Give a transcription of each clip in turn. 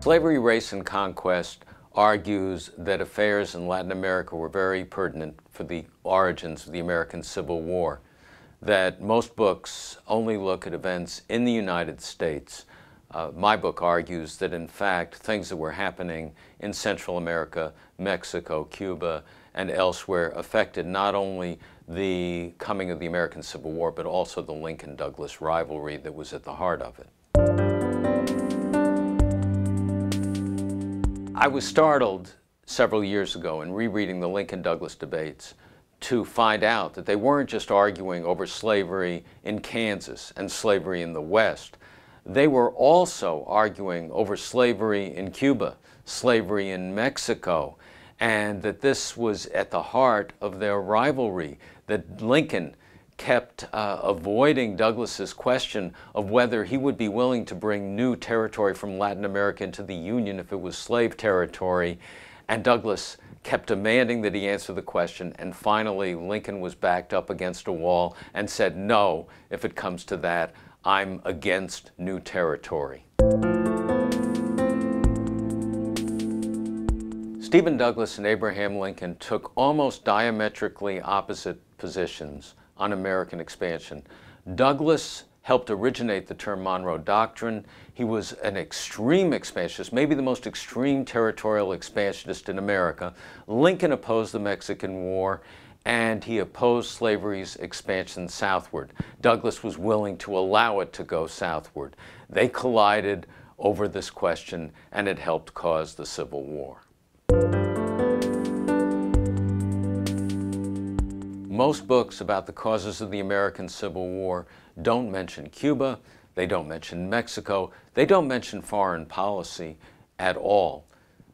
Slavery, Race, and Conquest argues that affairs in Latin America were very pertinent for the origins of the American Civil War, that most books only look at events in the United States. My book argues that, in fact, things that were happening in Central America, Mexico, Cuba, and elsewhere affected not only the coming of the American Civil War, but also the Lincoln-Douglas rivalry that was at the heart of it. I was startled several years ago in rereading the Lincoln-Douglas debates to find out that they weren't just arguing over slavery in Kansas and slavery in the West. They were also arguing over slavery in Cuba, slavery in Mexico, and that this was at the heart of their rivalry, that Lincoln kept avoiding Douglas's question of whether he would be willing to bring new territory from Latin America into the Union if it was slave territory, and Douglas kept demanding that he answer the question, and finally Lincoln was backed up against a wall and said, "No, if it comes to that, I'm against new territory." Stephen Douglas and Abraham Lincoln took almost diametrically opposite positions on American expansion. Douglas helped originate the term Monroe Doctrine. He was an extreme expansionist, maybe the most extreme territorial expansionist in America. Lincoln opposed the Mexican War, and he opposed slavery's expansion southward. Douglas was willing to allow it to go southward. They collided over this question, and it helped cause the Civil War. Most books about the causes of the American Civil War don't mention Cuba, they don't mention Mexico, they don't mention foreign policy at all.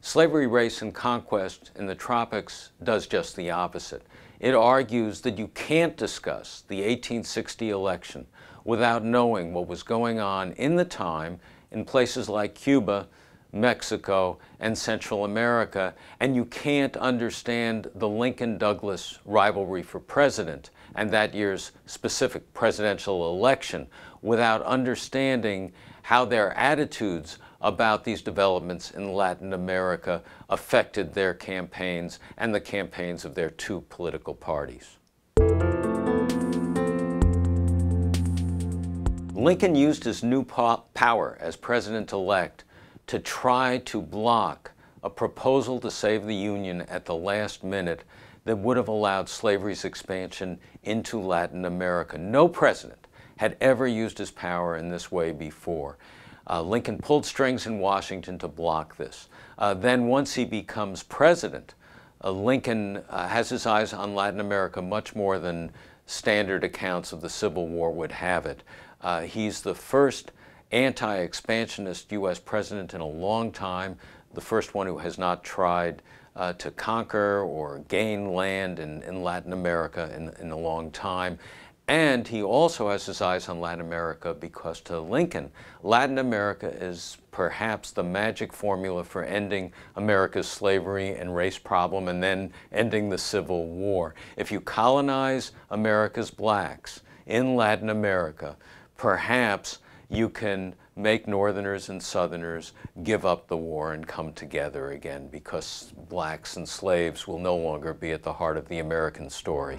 Slavery, Race, and Conquest in the Tropics does just the opposite. It argues that you can't discuss the 1860 election without knowing what was going on in the time in places like Cuba, Mexico, and Central America, and you can't understand the Lincoln-Douglas rivalry for president and that year's specific presidential election without understanding how their attitudes about these developments in Latin America affected their campaigns and the campaigns of their two political parties. Lincoln used his new power as president-elect to try to block a proposal to save the Union at the last minute that would have allowed slavery's expansion into Latin America. No president had ever used his power in this way before. Lincoln pulled strings in Washington to block this. Then once he becomes president, Lincoln has his eyes on Latin America much more than standard accounts of the Civil War would have it. He's the first anti-expansionist U.S. president in a long time, the first one who has not tried to conquer or gain land in Latin America in a long time. And he also has his eyes on Latin America because to Lincoln, Latin America is perhaps the magic formula for ending America's slavery and race problem and then ending the Civil War. If you colonize America's blacks in Latin America, perhaps you can make Northerners and Southerners give up the war and come together again, because blacks and slaves will no longer be at the heart of the American story.